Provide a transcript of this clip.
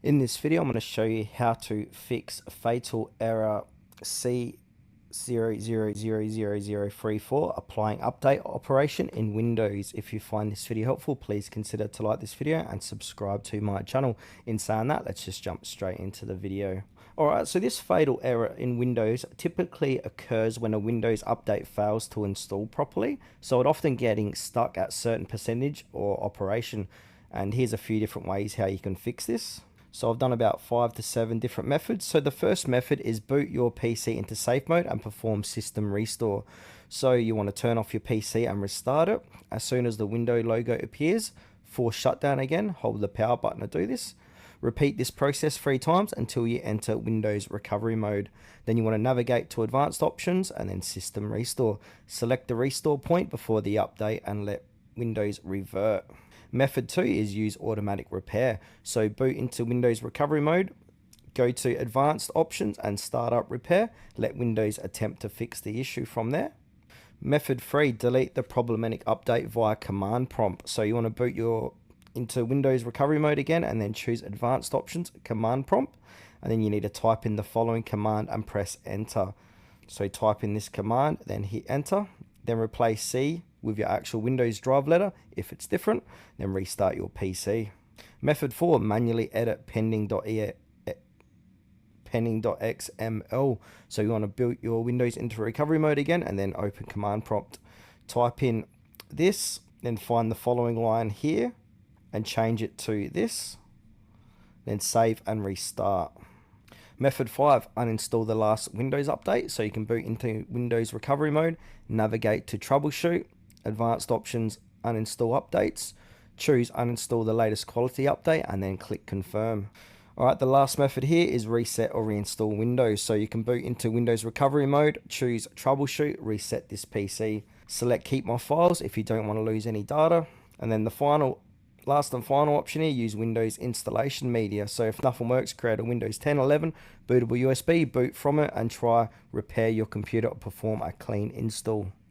In this video, I'm going to show you how to fix fatal error c0000034 applying update operation in Windows. If you find this video helpful, please consider to like this video and subscribe to my channel. In saying that, let's just jump straight into the video. Alright, so this fatal error in Windows typically occurs when a Windows update fails to install properly, so it often getting stuck at certain percentage or operation. And here's a few different ways how you can fix this. So I've done about 5 to 7 different methods. So the first method is boot your PC into safe mode and perform system restore. So you want to turn off your PC and restart it. As soon as the window logo appears, force shutdown again, hold the power button to do this. Repeat this process 3 times until you enter Windows recovery mode. Then you want to navigate to advanced options and then system restore. Select the restore point before the update and let Windows revert. Method 2 is use automatic repair. So boot into Windows recovery mode, go to advanced options and start up repair. Let Windows attempt to fix the issue from there. Method 3, delete the problematic update via command prompt. So you want to boot into Windows recovery mode again and then choose advanced options, command prompt, and then you need to type in the following command and press enter. So type in this command, then hit enter, then replace C with your actual Windows drive letter. If it's different, then restart your PC. Method 4, manually edit pending.xml. So you want to boot your Windows into recovery mode again and then open command prompt. Type in this, then find the following line here and change it to this, then save and restart. Method 5, uninstall the last Windows update. So you can boot into Windows recovery mode, navigate to troubleshoot, advanced options, uninstall updates, choose uninstall the latest quality update and then click confirm. Alright, the last method here is reset or reinstall Windows. So you can boot into Windows recovery mode, choose troubleshoot, reset this PC, select keep my files if you don't want to lose any data, and then the last and final option here, use Windows installation media. So if nothing works, create a Windows 10, 11 bootable USB, boot from it and try repair your computer or perform a clean install.